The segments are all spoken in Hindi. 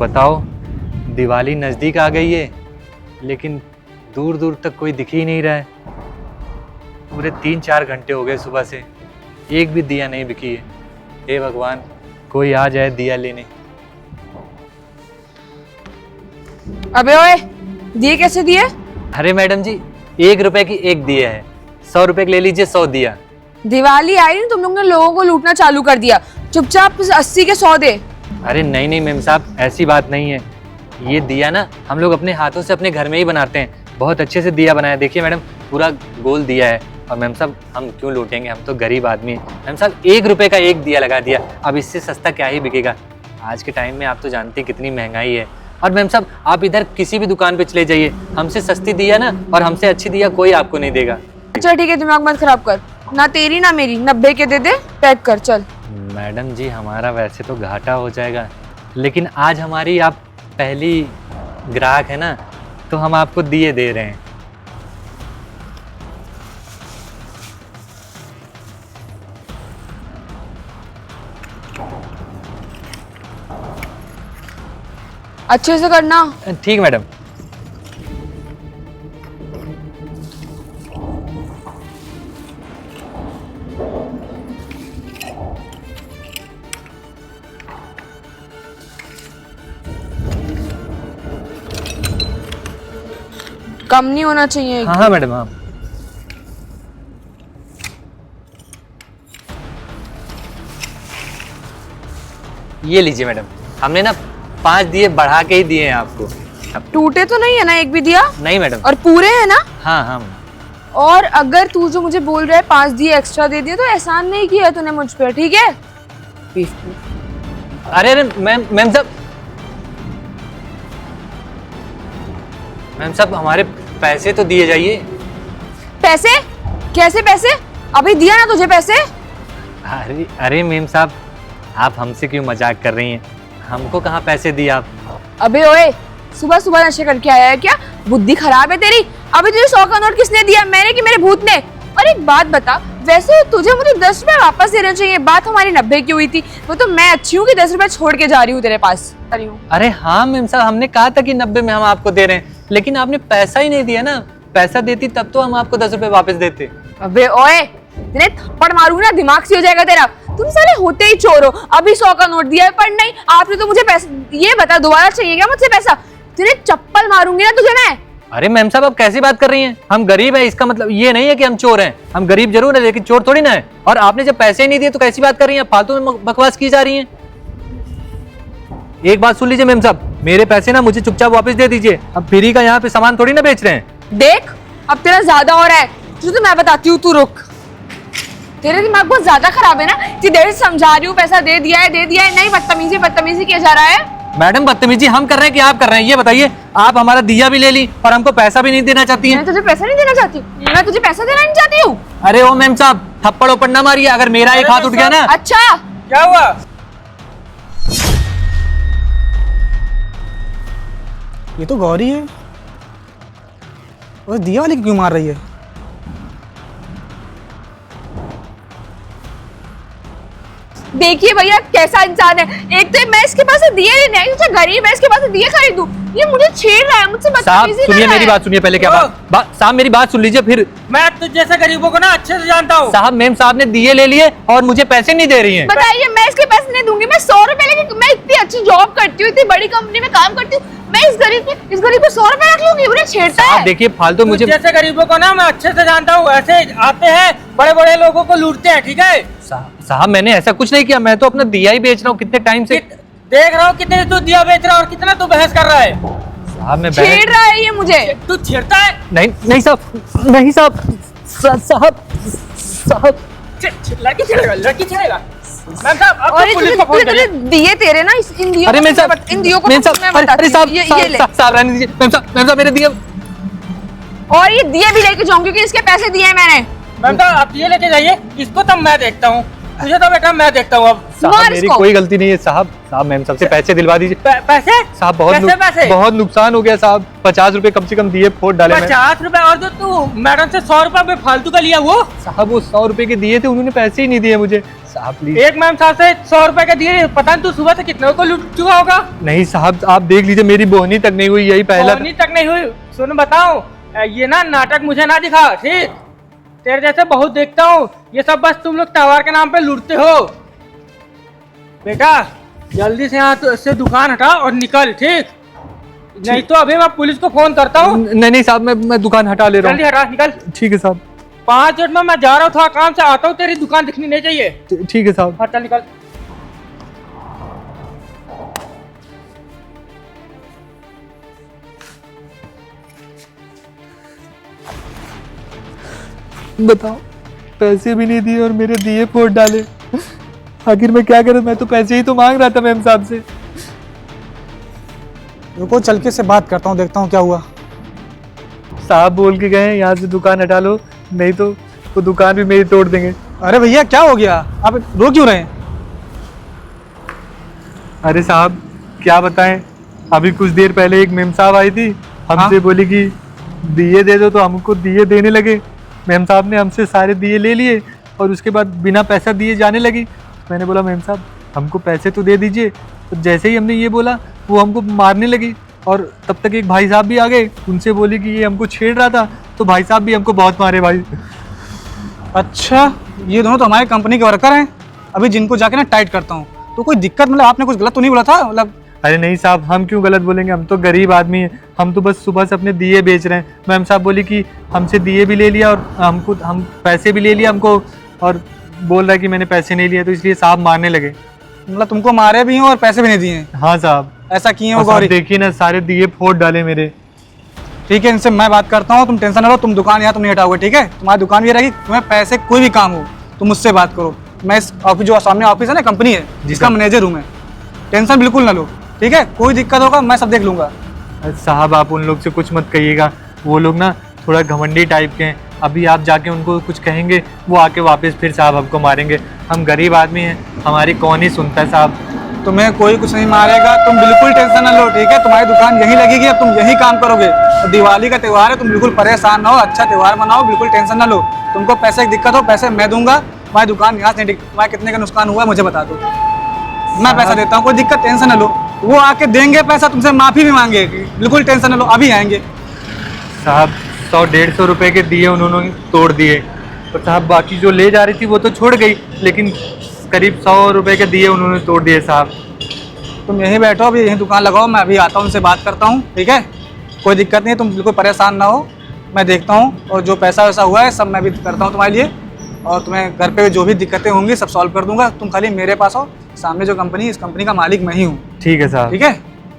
बताओ, दिवाली नज़दीक आ गई है लेकिन दूर दूर तक कोई दिख ही नहीं रहा है। पूरे 3-4 घंटे हो गए सुबह से, एक भी दिया नहीं बिकी है। हे भगवान, कोई आ जाए दिया लेने। अबे ओए, दिए कैसे दिए? अरे मैडम जी, 1 रुपए की एक दिया है, 100 रुपए की ले लीजिए, 100 दिया। दिवाली आई नहीं, तुम लोग ने लोगों को लूटना चालू कर दिया। चुपचाप 80 के 100 दे। अरे नहीं नहीं मैम साहब, ऐसी बात नहीं है। ये दिया ना हम लोग अपने हाथों से अपने घर में ही बनाते हैं, बहुत अच्छे से दिया बनाया। देखिए मैडम, पूरा गोल दिया है। और मैम साहब, हम क्यों लूटेंगे, हम तो गरीब आदमी हैं। मैम साहब, 1 रुपए का एक दिया लगा दिया, अब इससे सस्ता क्या ही बिकेगा। आज के टाइम में आप तो जानते हैं कितनी महंगाई है। और मैम साहब, आप इधर किसी भी दुकान पे चले जाइए, हमसे सस्ती दिया ना और हमसे अच्छी दिया कोई आपको नहीं देगा। अच्छा ठीक है, दिमाग मत खराब कर, ना तेरी ना मेरी, 90 के दे दे, पैक कर चल। मैडम जी, हमारा वैसे तो घाटा हो जाएगा, लेकिन आज हमारी आप पहली ग्राहक है ना, तो हम आपको दिए दे रहे हैं। अच्छे से करना। ठीक मैडम। कम नहीं होना चाहिए। हाँ हाँ मैडम, हाँ। ये लीजिए मैडम, हमने ना 5 दिए बढ़ा के ही दिए हैं आपको। टूटे तो नहीं है ना एक भी दिया? नहीं मैडम। और पूरे है ना? हाँ हाँ। और अगर तू जो मुझे बोल रहा है 5 दिए एक्स्ट्रा दे दिए, तो एहसान नहीं किया तूने मुझ पर, ठीक है? अरे अरे मैम साहब, मैम साहब हमारे पैसे तो दिए जाइए। पैसे? कैसे पैसे? अभी दिया ना तुझे पैसे। अरे अरे मैम साहब, आप हमसे क्यों मजाक कर रही हैं? हमको कहाँ पैसे दिए आप? अबे ओए, सुबह सुबह नशे करके आया है क्या? बुद्धि खराब है तेरी। अभी तुझे 100 का नोट किसने दिया, मैंने कि मेरे भूत ने? और एक बात बता, वैसे तुझे मुझे 10 रुपए वापस देना चाहिए, बात हमारी 90 की हुई थी। वो तो मैं अच्छी हूँ कि 10 रुपए छोड़ के जा रही हूँ तेरे पास। अरे हाँ मैम साहब, हमने कहा था कि 90 में हम आपको दे रहे हैं, लेकिन आपने पैसा ही नहीं दिया ना। पैसा देती तब तो हम आपको 10 रुपए वापस देते। अबे ओए, तेरे थप्पड़ मारूंगी ना, दिमाग से हो जाएगा तेरा। तुम साले होते ही चोर हो। अभी 100 का नोट दिया है, पर नहीं, आपने तो मुझे पैसा। ये बता, दोबारा चाहिए क्या मुझसे पैसा? तेरे चप्पल मारूंगी ना तुझे मैं। अरे मैम साहब, आप कैसी बात कर रही हैं? हम गरीब हैं, इसका मतलब ये नहीं है कि हम चोर हैं। हम गरीब जरूर है, लेकिन चोर थोड़ी ना है। और आपने जब पैसे ही नहीं दिए तो कैसी बात कर रही हैं? फालतू में बकवास की जा रही हैं। एक बात सुन लीजिए मैम साहब, मेरे पैसे ना मुझे चुपचाप वापस दे दीजिए। अब फ्री का यहाँ पे सामान थोड़ी ना बेच रहे हैं। देख, अब तेरा ज्यादा हो रहा है। तुझे तो मैं बताती हूँ, तू रुक। तेरे दिमाग बहुत ज्यादा खराब है ना। इतनी देर से समझा रही हूँ, पैसा दे दिया है, दे दिया है। नहीं, बदतमीजी किया जा रहा है। मैडम, बदतमीजी हम कर रहे हैं कि आप कर रहे हैं? ये बताइए, आप हमारा दिया भी ले ली और हमको पैसा भी नहीं देना चाहती हैं। मैं तुझे पैसा नहीं देना चाहती हूँ। मैं तुझे पैसा देना नहीं चाहती हूँ। अरे ओ मैम साहब, थप्पड़ ओपड़ ना मारिए, अगर मेरा एक हाथ उठ गया ना। अच्छा क्या हुआ? ये तो गौरी है, और दिया वाली क्यों मार रही है? देखिए भैया कैसा इंसान है। एक तो मैं इसके पास से दिए लेने आई, अच्छा गरीब है, इसके पास से दिए खरीदूं। ये मुझे छेड़ रहा है, मुझसे साहब बदतमीजी कर सुनिए, रहा मेरी है। बात सुनिए पहले। क्या बात? साहब मेरी बात सुन लीजिए फिर। मैं तुझ जैसे गरीबों को ना अच्छे से जानता हूँ। साहब, मैम साहब ने दिए ले लिए और मुझे पैसे नहीं दे रही हैं। बताइए, मैं इसके पैसे नहीं दूंगी। मैं 100 रुपए लेके, मैं इतनी अच्छी जॉब करती हूँ, इतनी बड़ी कंपनी में काम करती हूँ, मैं इस गरीब को 100 रुपए रख लूंगी? मुझे छेड़ता साहब है। देखिए, फालतू तुझ मुझे। जैसे गरीबों को ना मैं अच्छे से जानता हूँ। ऐसे आते हैं, बड़े बड़े लोगों को लूटते हैं, ठीक है? साहब मैंने ऐसा कुछ नहीं किया, मैं तो अपना दिया ही बेच रहा हूँ कितने टाइम से। देख रहा हूँ कितने तू दिया बेच रहा है और कितना तू बहस कर रहा है। साहब मैं छेड़ रहा है ये मुझे। तू छेड़ता है? नहीं नहीं साहब, नहीं साहब, साहब लड़की छेड़ेगा, लड़की छेड़ेगा। मैम साहब, अब और तो पुलिस को फोन करिए। दिए तेरे ना, इन दियों अरे को मैम साहब, इन दियों को मैम मैं साहब, बताती अरे हूँ। साहब ये ले। साहब रहने दीजिए। मैम साहब मेरे दिए। और ये दिए भी लेके जाऊँ, क्योंकि इसके पैसे दिए हैं मैंने। मैम साहब, आप ये लेके जाइए, इसको तो मैं देखता हूँ। तुझे तो बेटा मैं देखता हूँ अब। साहब मार मेरी इसको। कोई गलती नहीं है साहब। साहब मैम सबसे पैसे दिलवा दीजिए। पैसे? साहब कैसे पैसे? बहुत नुकसान हो गया साहब। 50 रुपए कम से कम दिए फोड़ डाले मैंने। 50 रुपए? और जो तू मैडम से 100 रुपए फालतू का लिया वो? साहब वो 100 रुपए के दिए थे, उन्होंने पैसे ही नहीं दिए मुझे। साहब प्लीज। एक मैम साहब से 100 रुपए के दिए, पता नहीं तू सुबह से कितने को लूट चुका होगा। नहीं साहब, आप देख लीजिए, मेरी बोहनी तक नहीं हुई, यही पहला बोहनी तक नहीं हुई। सुन बताऊं, ये ना नाटक मुझे ना दिखा, ठीक? तेरे जैसे बहुत देखता हूँ, ये सब बस तुम लोग त्योहार के नाम पे लूटते हो। बेटा जल्दी से यहाँ से दुकान हटा और निकल, ठीक? नहीं तो अभी मैं पुलिस को फोन करता हूँ। नहीं साहब, मैं दुकान हटा ले रहा जल्दी हटा, निकल। हूँ। ठीक है साहब। 5 मिनट में मैं जा रहा हूँ, थोड़ा काम से आता हूँ, तेरी दुकान दिखनी नहीं चाहिए। ठीक है साहब। हाँ चल निकल। बताओ, पैसे भी नहीं दिए और मेरे दिए फोड़ डाले। आखिर मैं क्या करूं? मैं तो पैसे ही तो मांग रहा था मैम साहब से। रुको, चल के से बात करता हूँ, देखता हूँ क्या हुआ। साहब बोल के गए यहाँ से दुकान हटा लो, नहीं तो वो दुकान भी मेरी तोड़ देंगे। अरे भैया क्या हो गया, आप रो क्यों रहे हैं? अरे साहब क्या बताएं, अभी कुछ देर पहले एक मेम साहब आई थी, हमसे बोली कि दिए दे दो, तो हमको दिए देने लगे। मेम साहब ने हमसे सारे दिए ले लिए और उसके बाद बिना पैसा दिए जाने लगी। मैंने बोला मेम साहब हमको पैसे तो दे दीजिए। तो जैसे ही हमने ये बोला वो हमको मारने लगी, और तब तक एक भाई साहब भी आ गए, उनसे बोली कि ये हमको छेड़ रहा था, तो भाई साहब भी हमको बहुत मारे भाई। अच्छा, ये दोनों तो हमारे कंपनी के वर्कर हैं, अभी जिनको जाके ना टाइट करता हूँ। तो कोई दिक्कत, मतलब आपने कुछ गलत तो नहीं बोला था? मतलब अरे नहीं साहब, हम क्यों गलत बोलेंगे, हम तो गरीब आदमी हैं, हम तो बस सुबह से अपने दिए बेच रहे हैं। मैम साहब बोली कि हमसे दिए भी ले लिया और हम पैसे भी ले लिया हमको, और बोल रहा है कि मैंने पैसे नहीं लिए, तो इसलिए साहब मारने लगे। मतलब तुमको मारे भी हैं और पैसे भी नहीं दिए हैं? हाँ साहब। ऐसा किए हो और साहब गौरी? देखिए ना, सारे दिए फोड़ डाले मेरे। ठीक है, इनसे मैं बात करता हूँ, तुम टेंशन ना लो, तुम दुकान यहाँ तुम नहीं हटाओगे, ठीक है? तुम्हारी दुकान भी रहेगी, तुम्हें पैसे कोई भी काम हो तुम मुझसे बात करो। मैं इस ऑफिस, जो सामने ऑफिस है ना, कंपनी है जिसका मैनेजर हूँ मैं, टेंशन बिल्कुल ना लो, ठीक है? कोई दिक्कत होगा मैं सब देख लूंगा। साहब आप उन लोग से कुछ मत कहिएगा, वो लोग ना थोड़ा घमंडी टाइप के हैं। अभी आप जाके उनको कुछ कहेंगे, वो आके वापस फिर साहब हमको मारेंगे। हम गरीब आदमी हैं, हमारी कौन ही सुनता है साहब। तुम्हें कोई कुछ नहीं मारेगा, तुम बिल्कुल टेंशन ना लो, ठीक है? तुम्हारी दुकान यहीं लगेगी, अब तुम यहीं काम करोगे। और दिवाली का त्यौहार है, तुम बिल्कुल परेशान ना हो, अच्छा त्यौहार मनाओ, बिल्कुल टेंशन ना लो। तुमको पैसे की दिक्कत हो, पैसे मैं दूंगा। तुम्हारी दुकान यहाँ से तुम्हारा कितने का नुकसान हुआ है मुझे बता दो, मैं पैसा देता हूँ, कोई दिक्कत, टेंशन ना लो। वो आके देंगे पैसा, तुमसे माफी भी मांगे, बिल्कुल टेंशन ना लो, अभी आएंगे। साहब 100-150 रुपए के दिए उन्होंने तोड़ दिए, और साहब बाकी जो ले जा रही थी वो तो छोड़ गई, लेकिन करीब 100 रुपए के दिए उन्होंने तोड़ दिए साहब। तुम यहीं बैठो, अभी यहीं दुकान लगाओ, मैं अभी आता हूँ, उनसे बात करता हूँ, ठीक है? कोई दिक्कत नहीं है, तुम बिल्कुल परेशान ना हो, मैं देखता हूँ, और जो पैसा वैसा हुआ है सब मैं भी करता हूँ तुम्हारे लिए, और तुम्हें घर पे जो भी दिक्कतें होंगी सब सॉल्व कर दूंगा। तुम खाली मेरे पास आओ, सामने जो कंपनी है, इस कंपनी का मालिक मैं ही हूँ। ठीक है साहब। ठीक है,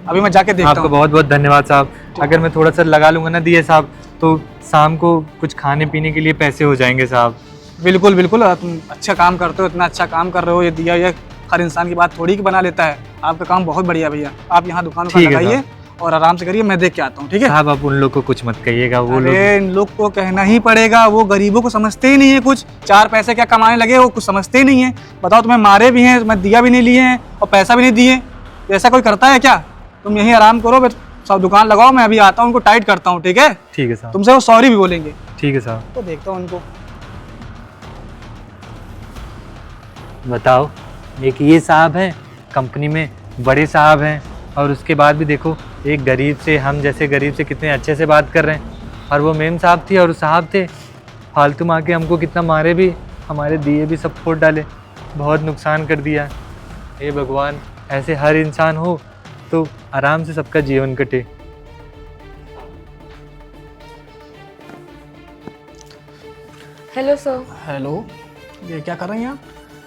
अभी मैं जाके देखता आपका हूँ। बहुत बहुत धन्यवाद साहब। अगर मैं थोड़ा सा लगा लूँगा ना दिए साहब, तो शाम को कुछ खाने पीने के लिए पैसे हो जाएंगे साहब। बिल्कुल बिल्कुल, तुम अच्छा काम करते हो, इतना अच्छा काम कर रहे हो, ये दिया ये हर इंसान की बात थोड़ी की बना लेता है। आपका काम बहुत बढ़िया भैया, आप यहाँ दुकान ठीक है लगाइए और आराम से करिए, मैं देख के आता हूँ, ठीक है? साहब आप उन लोग को कुछ मत कहिएगा, वो लोग अरे इन लोग को कहना ही पड़ेगा, वो गरीबों को समझते ही नहीं है, कुछ 4 पैसे क्या कमाने लगे, वो कुछ समझते ही नहीं है। बताओ, तुम्हें मारे भी हैं, मैं दिया भी नहीं लिए हैं और पैसा भी नहीं दिए, तो ऐसा कोई करता है क्या? तुम यहीं आराम करो, सब दुकान लगाओ, मैं अभी आता हूँ, उनको टाइट करता हूँ, ठीक है? ठीक है साहब। तुमसे वो सॉरी भी बोलेंगे। ठीक है साहब। तो देखता हूँ उनको। बताओ, एक ये साहब हैं कंपनी में, बड़े साहब हैं, और उसके बाद भी देखो एक गरीब से, हम जैसे गरीब से कितने अच्छे से बात कर रहे हैं। और वो मेम साहब थी और साहब थे, फालतू में आके हमको कितना मारे भी, हमारे दिए भी सब फोड़ डाले, बहुत नुकसान कर दिया। हे भगवान, ऐसे हर इंसान हो तो आराम से सबका जीवन कटे। Hello sir. हेलो, ये क्या कर रही हैं आप?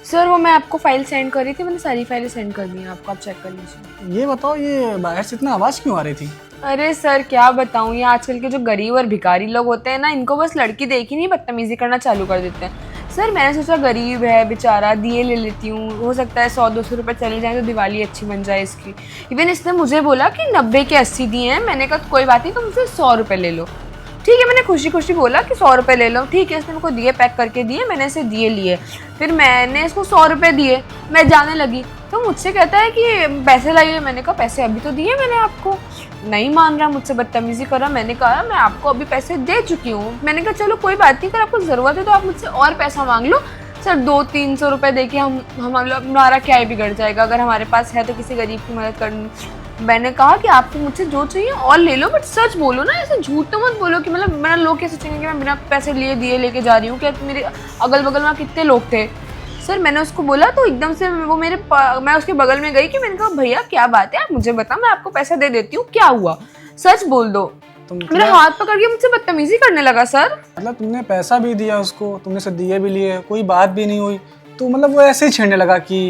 सर वो मैं आपको फाइल सेंड कर रही थी, मैंने सारी फाइलें सेंड कर दी हैं आपको, आप चेक कर लीजिए। ये बताओ, ये बाहर से इतना आवाज़ क्यों आ रही थी? अरे सर क्या बताऊँ, ये आजकल के जो गरीब और भिखारी लोग होते हैं ना, इनको बस लड़की देखी नहीं बदतमीजी करना चालू कर देते हैं। सर मैंने सोचा गरीब है बेचारा, दिए ले लेती हूँ, हो सकता है 100-200 रुपये चले जाएँ तो दिवाली अच्छी बन जाए इसकी। इवन इसने मुझे बोला कि 90 के 80 दिए हैं, मैंने कहा कोई बात नहीं, तुम मुझसे 100 रुपये ले लो। ठीक है, मैंने खुशी खुशी बोला कि 100 रुपये ले लो। ठीक है, इसने मुझको दिए पैक करके दिए, मैंने इसे दिए लिए, फिर मैंने इसको 100 रुपये दिए, मैं जाने लगी तो मुझसे कहता है कि पैसे लाइए। मैंने कहा पैसे अभी तो दिए मैंने आपको, नहीं मान रहा, मुझसे बदतमीजी कर रहा। मैंने कहा मैं आपको अभी पैसे दे चुकी हूँ। मैंने कहा चलो कोई बात नहीं, अगर आपको ज़रूरत है तो आप मुझसे और पैसा मांग लो, सर 200-300 रुपए देके हमारा क्या ही बिगड़ जाएगा, अगर हमारे पास है तो किसी गरीब की मदद करनी। मैंने कहा कि आपको मुझसे जो चाहिए और ले लो, बट सच बोलो ना, ऐसे झूठ तो मत बोलो कि मतलब मेरा लोग क्या सोचेंगे कि मैं बिना पैसे लिए दिए लेके जा रही हूँ। क्या मेरे अगल बगल में कितने लोग थे। सर मैंने उसको बोला तो एकदम से वो मैं उसके बगल में गई कि मैंने कहा भैया क्या बात है, आप मुझे बताओ, मैं आपको पैसा दे देती हूँ, क्या हुआ, सच बोल दो। मेरा हाथ पकड़ के मुझसे बदतमीजी करने लगा सर। मतलब तुमने पैसा भी दिया उसको, तुमने से दिए भी लिए, कोई बात भी नहीं हुई, तो मतलब वो ऐसे ही छेड़ने लगा कि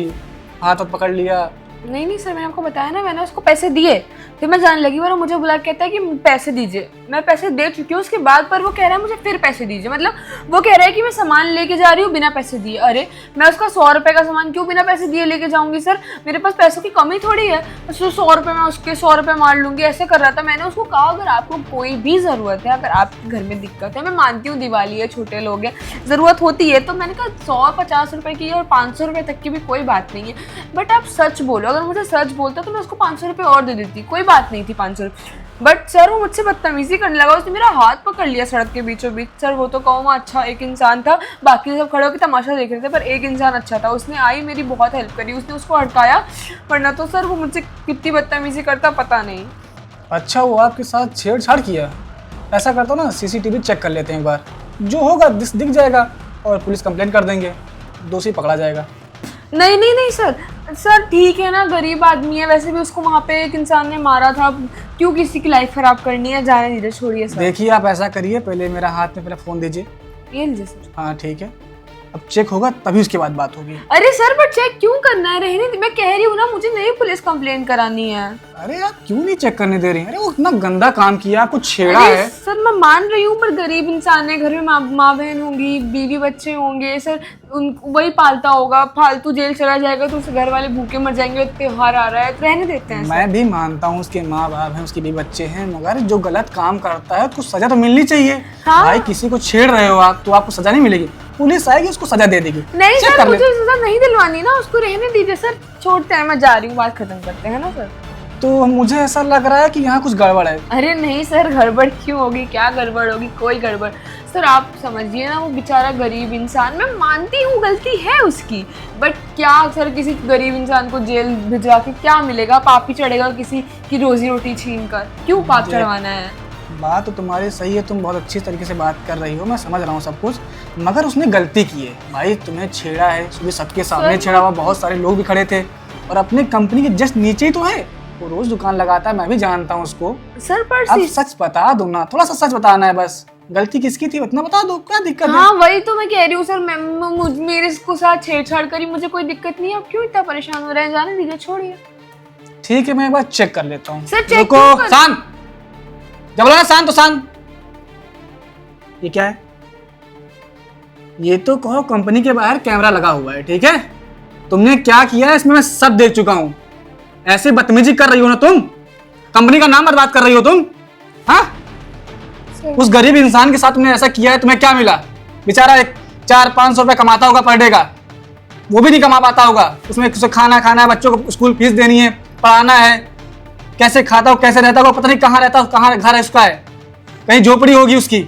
हाथ पकड़ लिया। नहीं सर, मैंने आपको बताया ना, मैंने उसको पैसे दिए, फिर मैं जाने लगी, वो मुझे बुला के कहता है कि पैसे दीजिए। मैं पैसे दे चुकी हूँ उसके बाद, पर वो कह रहा है मुझे फिर पैसे दीजिए। मतलब वो कह रहा है कि मैं सामान लेके जा रही हूँ बिना पैसे दिए। अरे मैं उसका 100 रुपए का सामान क्यों बिना पैसे दिए लेके जाऊंगी सर, मेरे पास पैसों की कमी थोड़ी है, 100 रुपए में उसके 100 रुपए मार लूंगी, ऐसे कर रहा था। मैंने उसको कहा अगर आपको कोई भी जरूरत है, अगर आपके घर में दिक्कत है, मैं मानती हूँ दिवाली है, छोटे लोग हैं, जरूरत होती है, तो मैंने कहा 150 रुपए की और 500 रुपए तक की भी कोई बात नहीं है, बट आप सच बोलो। अगर मुझे सच बोलता तो मैं उसको 500 रुपए और दे देती, कोई बात नहीं थी 500 रुपए। बट सर वो मुझसे बदतमीजी करने लगा, उसने मेरा हाथ पकड़ लिया सड़क के बीचों बीच। सर वो तो कहूँ अच्छा एक इंसान था, बाकी सब खड़े होकर तमाशा देख रहे थे, पर एक इंसान अच्छा था, उसने आई मेरी बहुत हेल्प करी, उसने उसको हटकाया, वरना तो सर वो मुझसे कितनी बदतमीजी करता पता नहीं। अच्छा वो आपके साथ छेड़छाड़ किया? ऐसा करता ना, सीसीटीवी चेक कर लेते हैं एक बार, जो होगा दिख जाएगा और पुलिस कंप्लेंट कर देंगे, दोषी पकड़ा जाएगा। नहीं सर ठीक है ना, गरीब आदमी है, वैसे भी उसको वहाँ पे एक इंसान ने मारा था, क्यों किसी की लाइफ खराब करनी है, जाने दीजिए, छोड़िए सर। देखिए आप ऐसा करिए, पहले मेरा हाथ में पहले फ़ोन दीजिए। ये लीजिए सर। हाँ ठीक है, अब चेक होगा तभी उसके बाद बात होगी। अरे सर पर चेक क्यों करना है, रहने दे, मैं कह रही हूँ ना, मुझे नहीं पुलिस कंप्लेंट करानी है। अरे आप क्यों नहीं चेक करने दे रही हैं? अरे वो इतना गंदा काम किया, कुछ छेड़ा अरे है। सर मैं मान रही हूँ, पर गरीब इंसान है, घर में माँ बहन होंगी, बीवी बच्चे होंगे सर, वही पालता होगा, फालतू जेल चला जाएगा तो उसके घर वाले भूखे मर जाएंगे, त्योहार आ रहा है, तो रहने देते हैं। मैं भी मानता हूँ उसके माँ बाप हैं, उसके भी बच्चे हैं, मगर जो गलत काम करता है उसको सजा तो मिलनी चाहिए। हाँ। भाई किसी को छेड़ रहे हो आप तो आपको सजा नहीं मिलेगी, पुलिस आएगी उसको सजा दे देगी। नहीं चेक सर कर ले। मुझे सजा नहीं दिलवानी ना, उसको रहने दीजिए सर, छोड़ते हैं, मैं जा रही हूँ, बात खत्म करते हैं ना सर। तो मुझे ऐसा लग रहा है कि यहाँ कुछ गड़बड़ है। अरे नहीं सर, गड़बड़ क्यों होगी, क्या गड़बड़ होगी, कोई गड़बड़ सर, आप समझिए ना, वो बेचारा गरीब इंसान, मैं मानती हूँ गलती है उसकी, बट क्या सर किसी गरीब इंसान को जेल भिजवा के क्या मिलेगा, पाप ही चढ़ेगा किसी की रोजी रोटी छीन कर, क्यों पाप चढ़वाना है। बात तो तुम्हारी सही है, तुम बहुत अच्छी तरीके से बात कर रही हो, मैं समझ रहा हूँ सब कुछ, मगर उसने गलती की है भाई, तुम्हें छेड़ा है, सुबह सबके सामने छेड़ा हुआ, बहुत सारे लोग भी खड़े थे, और अपने कंपनी के जस्ट नीचे ही तो है, वो रोज दुकान लगाता है, मैं भी जानता हूँ उसको। सर पर अब सच बता दो ना, थोड़ा सा सच बताना है बस, गलती किसकी थी उतना बता दो, क्या दिक्कत है? हाँ वही तो मैं कह रही हूँ सर, मेरे को साथ छेड़छाड़ करी, मुझे कोई दिक्कत नहीं है, आप क्यों इतना परेशान हो रहे हैं, जाने दीजिए, छोड़िए। ठीक है मैं एक बार चेक कर लेता हूँ। सर, चेक रुको, क्यों कर- शांत, जब बोला ना शांत तो शांत। ये क्या है? ये तो कहो कंपनी के बाहर कैमरा लगा हुआ है, ठीक है, तुमने क्या किया है इसमें मैं सब देख चुका हूँ, ऐसे बदतमीजी कर रही हो ना तुम, कंपनी का नाम बर्बाद कर रही हो तुम। हाँ, उस गरीब इंसान के साथ तुमने ऐसा किया है, तुम्हें क्या मिला? बेचारा एक 400-500 रुपये कमाता होगा पर डे का, वो भी नहीं कमा पाता होगा, उसमें उसे खाना है, बच्चों को स्कूल फीस देनी है, पढ़ाना है, कैसे खाता हो कैसे रहता हो, पता नहीं कहाँ रहता हो, कहाँ घर है उसका, है कहीं झोपड़ी होगी उसकी।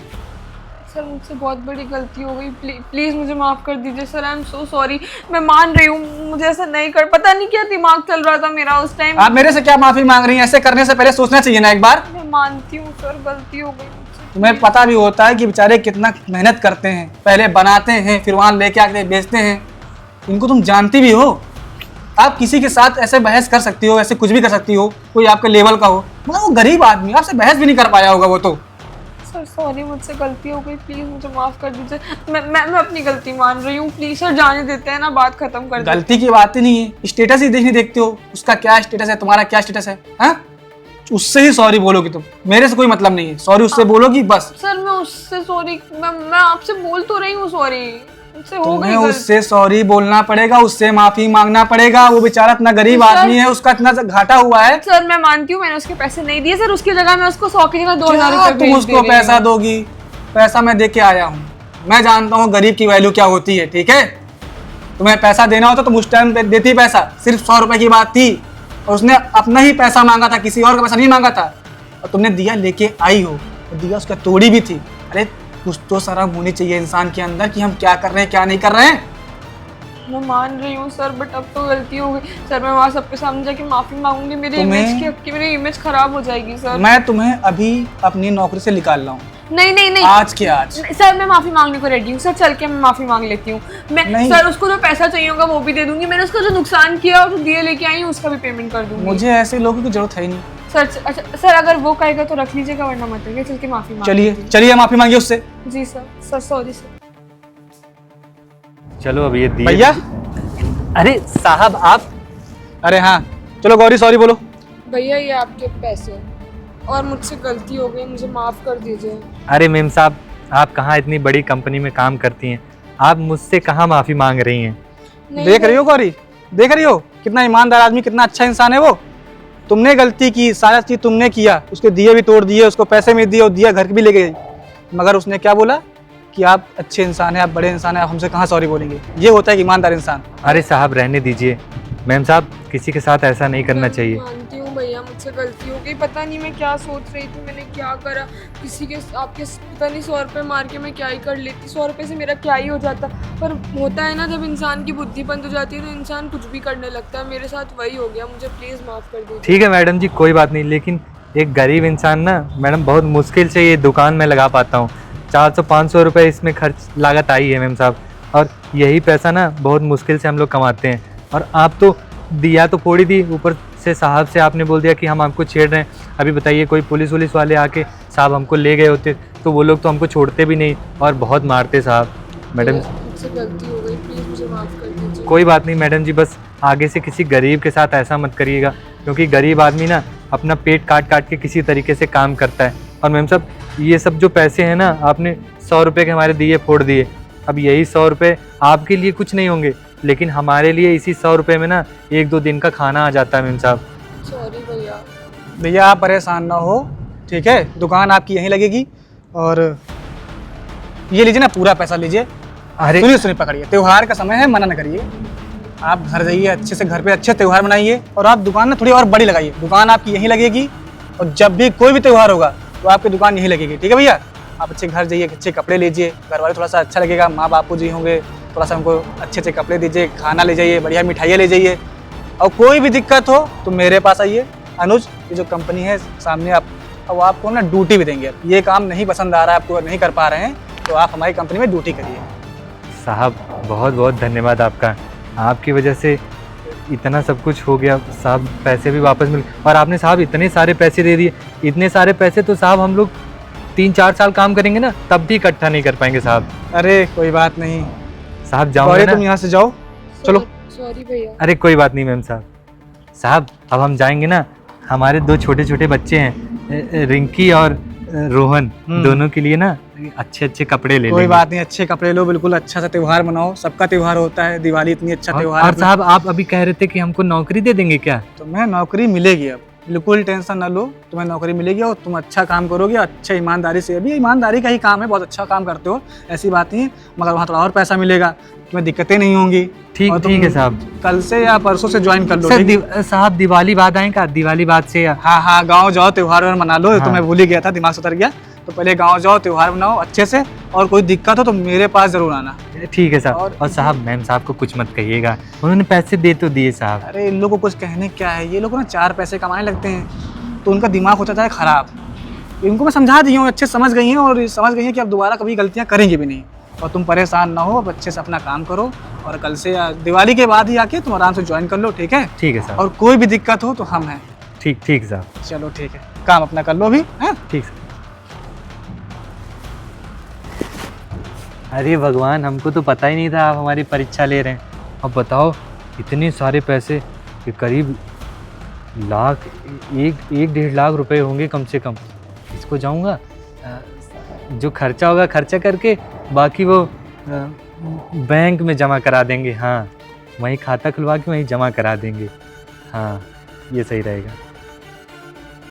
सर मुझसे बहुत बड़ी गलती हो गई, प्लीज मुझे माफ कर दीजिए sir, I am so sorry, मैं मान रही हूँ, मुझे ऐसा नहीं कर, पता नहीं क्या दिमाग चल रहा था मेरा उस टाइम। आप मेरे से क्या माफी मांग रही हैं? ऐसे करने से पहले सोचना चाहिए ना एक बार। मैं मानती हूँ सर, गलती हो गई मुझसे। तुम्हें पता भी होता है कि बेचारे कितना मेहनत करते हैं, पहले बनाते हैं फिर वहां लेके आके बेचते हैं, इनको तुम जानती भी हो। आप किसी के साथ ऐसे बहस कर सकती हो, ऐसे कुछ भी कर सकती हो, कोई आपके लेवल का हो, मगर वो गरीब आदमी आपसे बहस भी नहीं कर पाया होगा वो तो। सर सॉरी, मुझसे गलती हो गई, प्लीज मुझे माफ कर दीजिए, मैं अपनी गलती मान रही हूँ, प्लीज सर जाने देते हैं ना, बात खत्म कर दो। गलती की बात ही नहीं है, स्टेटस ही देखने देखते हो, उसका क्या स्टेटस है, तुम्हारा क्या स्टेटस है, हाँ? उससे ही सॉरी बोलोगी तुम, मेरे से कोई मतलब नहीं है, सॉरी उससे बोलोगी बस। सर मैं उससे सॉरी, मैं आपसे बोल तो रही हूँ सॉरी, मुझसे हो गई तुम्हें गलती। उससे सॉरी बोलना पड़ेगा, उससे माफी मांगना पड़ेगा, वो बेचारा इतना गरीब सर- आदमी है, उसका इतना घाटा हुआ है। सर मैं मानती हूँ मैंने उसके पैसे नहीं दिए सर, उसकी जगह मैं उसको 100 की जगह 2000 क्या रुपए तुम भेज उसको दे रही पैसा हूँ। दोगी? पैसा मैं दे के आया हूँ, मैं जानता हूँ गरीब की वैल्यू क्या होती है, ठीक है, तुम्हें पैसा देना होता तो उस टाइम पे देती पैसा, सिर्फ 100 रुपए की बात थी, और उसने अपना ही पैसा मांगा था, किसी और का पैसा नहीं मांगा था, और तुमने दिया लेके आई हो, और दिया उसका तोड़ी भी थी। अरे कुछ तो शर्म होनी चाहिए इंसान के अंदर कि हम क्या कर रहे हैं क्या नहीं कर रहे हैं। मैं मान रही हूँ सर, बट अब तो गलती हो गई सर। मैं वहाँ सबके सामने जाके माफी मांगूंगी, मेरी इमेज की मेरी इमेज खराब हो जाएगी सर। मैं तुम्हें अभी अपनी नौकरी से निकाल रहा हूँ, नहीं नहीं नहीं आज के आज। सर, मैं माफी मांगने को रेडी हूँ सर। चल के मैं माफी मांग लेती हूँ। मैं नहीं। सर उसको जो पैसा चाहिए होगा वो भी दे दूंगी। मैंने उसको जो नुकसान किया और जो दिए लेके आई हूँ उसका भी पेमेंट कर दूंगी। मुझे ऐसे लोगों की जरूरत है ही नहीं। सर अच्छा सर, अगर वो कहेगा तो रख लीजिएगा, वरना मत रखिए। चल के माफी मांग चलिए लेती चलिए माफी मांगिए उससे। हूँ। जी सर सॉरी सर। चलो अब ये दिए। भैया, अरे साहब आप, अरे हाँ चलो गौरी सॉरी बोलो। भैया ये आपके पैसे और मुझसे गलती हो गई, मुझे माफ कर दीजिए। अरे मेम साहब, आप कहाँ इतनी बड़ी कंपनी में काम करती हैं, आप मुझसे कहाँ माफ़ी मांग रही हैं। देख रही हो गौरी, देख रही हो कितना ईमानदार आदमी, कितना अच्छा इंसान है वो। तुमने गलती की, सारा चीज तुमने किया, उसके दिए भी तोड़ दिए, उसको पैसे भी दिए और दिया घर भी ले गई, मगर उसने क्या बोला कि आप अच्छे इंसान हैं, आप बड़े इंसान हैं, आप हमसे कहाँ सॉरी बोलेंगे। ये होता है कि ईमानदार इंसान। अरे साहब रहने दीजिए, मैम साहब किसी के साथ ऐसा नहीं करना चाहिए। मानती हूँ भैया, मुझसे गलती हो गई। पता नहीं मैं क्या सोच रही थी, मैंने क्या करा। किसी के आपके पता नहीं 100 रुपये मार के मैं क्या ही कर लेती। 100 रुपये से मेरा क्या ही हो जाता। पर होता है ना, जब इंसान की बुद्धि बंद हो जाती है तो इंसान कुछ भी करने लगता है। मेरे साथ वही हो गया, मुझे प्लीज़ माफ़ कर दीजिए। ठीक है मैडम जी, कोई बात नहीं, लेकिन एक गरीब इंसान ना मैडम बहुत मुश्किल से ये दुकान में लगा पाता हूँ। 400-500 रुपये इसमें खर्च लागत आई है मैम साहब, और यही पैसा ना बहुत मुश्किल से हम लोग कमाते हैं। और आप तो दिया तो फोड़ी दी, ऊपर से साहब से आपने बोल दिया कि हम आपको छेड़ रहे हैं। अभी बताइए, कोई पुलिस वुलिस वाले आके साहब हमको ले गए होते तो वो लोग तो हमको छोड़ते भी नहीं और बहुत मारते साहब। मैडम मुझसे गलती हो गई, प्लीज़ मुझे माफ़ कर दीजिए। कोई बात नहीं मैडम जी, बस आगे से किसी गरीब के साथ ऐसा मत करिएगा, क्योंकि गरीब आदमी ना अपना पेट काट काट के किसी तरीके से काम करता है। और मैम साहब ये सब जो पैसे हैं ना, आपने 100 रुपये के हमारे दिए फोड़ दिए। अब यही 100 रुपये आपके लिए कुछ नहीं होंगे, लेकिन हमारे लिए इसी 100 रुपये में ना 1-2 दिन का खाना आ जाता है मैम साहब। सॉरी भैया। भैया आप परेशान ना हो, ठीक है, दुकान आपकी यहीं लगेगी। और ये लीजिए ना, पूरा पैसा लीजिए। अरे सुनिए पकड़िए, त्योहार का समय है, मना न करिए। आप घर जाइए, अच्छे से घर पे अच्छे त्यौहार मनाइए, और आप दुकान ना थोड़ी और बड़ी लगाइए। दुकान आपकी यहीं लगेगी, और जब भी कोई भी त्यौहार होगा तो आपकी दुकान यहीं लगेगी, ठीक है भैया। आप अच्छे घर जाइए, अच्छे कपड़े लीजिए, घर वाले थोड़ा सा अच्छा लगेगा, माँ बापू जी होंगे, थोड़ा सा उनको अच्छे अच्छे कपड़े दीजिए, खाना ले जाइए, बढ़िया मिठाइयाँ ले जाइए। और कोई भी दिक्कत हो तो मेरे पास आइए। अनुज, ये जो कंपनी है सामने, आप अब आपको ना ड्यूटी भी देंगे। ये काम नहीं पसंद आ रहा है आपको, नहीं कर पा रहे हैं, तो आप हमारी कंपनी में ड्यूटी करिए। साहब बहुत बहुत धन्यवाद आपका, आपकी वजह से इतना सब कुछ हो गया साहब। पैसे भी वापस मिल, और आपने साहब इतने सारे पैसे दे दिए। इतने सारे पैसे तो साहब हम लोग 3-4 साल काम करेंगे ना तब भी इकट्ठा नहीं कर पाएंगे साहब। अरे कोई बात नहीं साहब जाओ तुम यहाँ से जाओ, चलो। सॉरी भैया। अरे कोई बात नहीं मैम साहब। साहब अब हम जाएंगे ना, हमारे 2 छोटे छोटे बच्चे हैं, रिंकी और रोहन, दोनों के लिए ना अच्छे अच्छे कपड़े ले कोई लेंगे। बात नहीं, अच्छे कपड़े लो, बिल्कुल अच्छा सा त्योहार मनाओ। सबका त्योहार होता है, दिवाली इतनी अच्छा त्योहार और है। साहब आप अभी कह रहे थे कि हमको नौकरी दे देंगे क्या? तुम्हें नौकरी मिलेगी, अब बिल्कुल टेंशन ना लो, तुम्हें नौकरी मिलेगी और तुम अच्छा काम करोगे, अच्छे ईमानदारी से। अभी ईमानदारी का ही काम है, बहुत अच्छा काम करते हो, ऐसी बात नहीं है, मगर वहाँ थोड़ा और पैसा मिलेगा, तुम्हें दिक्कतें नहीं होंगी। ठीक और तुम ठीक है साहब। कल से या परसों से ज्वाइन कर लो। सर ठीक? साहब दिवाली बाद आए क्या? दिवाली बाद से या? हाँ हाँ, गाँव जाओ, त्योहार व्योहार मना लो। हाँ। तो मैं भूल ही गया था, दिमाग से उतर गया। तो पहले गाँव जाओ, त्योहार मनाओ अच्छे से, और कोई दिक्कत हो तो मेरे पास जरूर आना। ठीक है साहब। और और साहब मैम साहब को कुछ मत कहिएगा, उन्होंने पैसे दे तो दिए साहब। अरे इन लोगों को कुछ कहने क्या है, ये लोग ना 4 पैसे कमाने लगते हैं तो उनका दिमाग होता है खराब। इनको मैं समझा दी हूँ, अच्छे समझ गई हैं, और समझ गई हैं कि अब दोबारा कभी गलतियाँ करेंगे भी नहीं। और तुम परेशान ना हो, अब अच्छे से अपना काम करो, और कल से दिवाली के बाद ही आके तुम आराम से ज्वाइन कर लो, ठीक है? ठीक है साहब। और कोई भी दिक्कत हो तो हम हैं। ठीक ठीक साहब। चलो ठीक है, काम अपना कर लो अभी, हैं? ठीक साहब। अरे भगवान, हमको तो पता ही नहीं था आप हमारी परीक्षा ले रहे हैं। अब बताओ, इतने सारे पैसे कि करीब लाख, 1-1.5 लाख रुपए होंगे कम से कम। इसको जाऊंगा, जो खर्चा होगा खर्चा करके, बाकी वो बैंक में जमा करा देंगे। हाँ, वहीं खाता खुलवा के वहीं जमा करा देंगे। हाँ, ये सही रहेगा।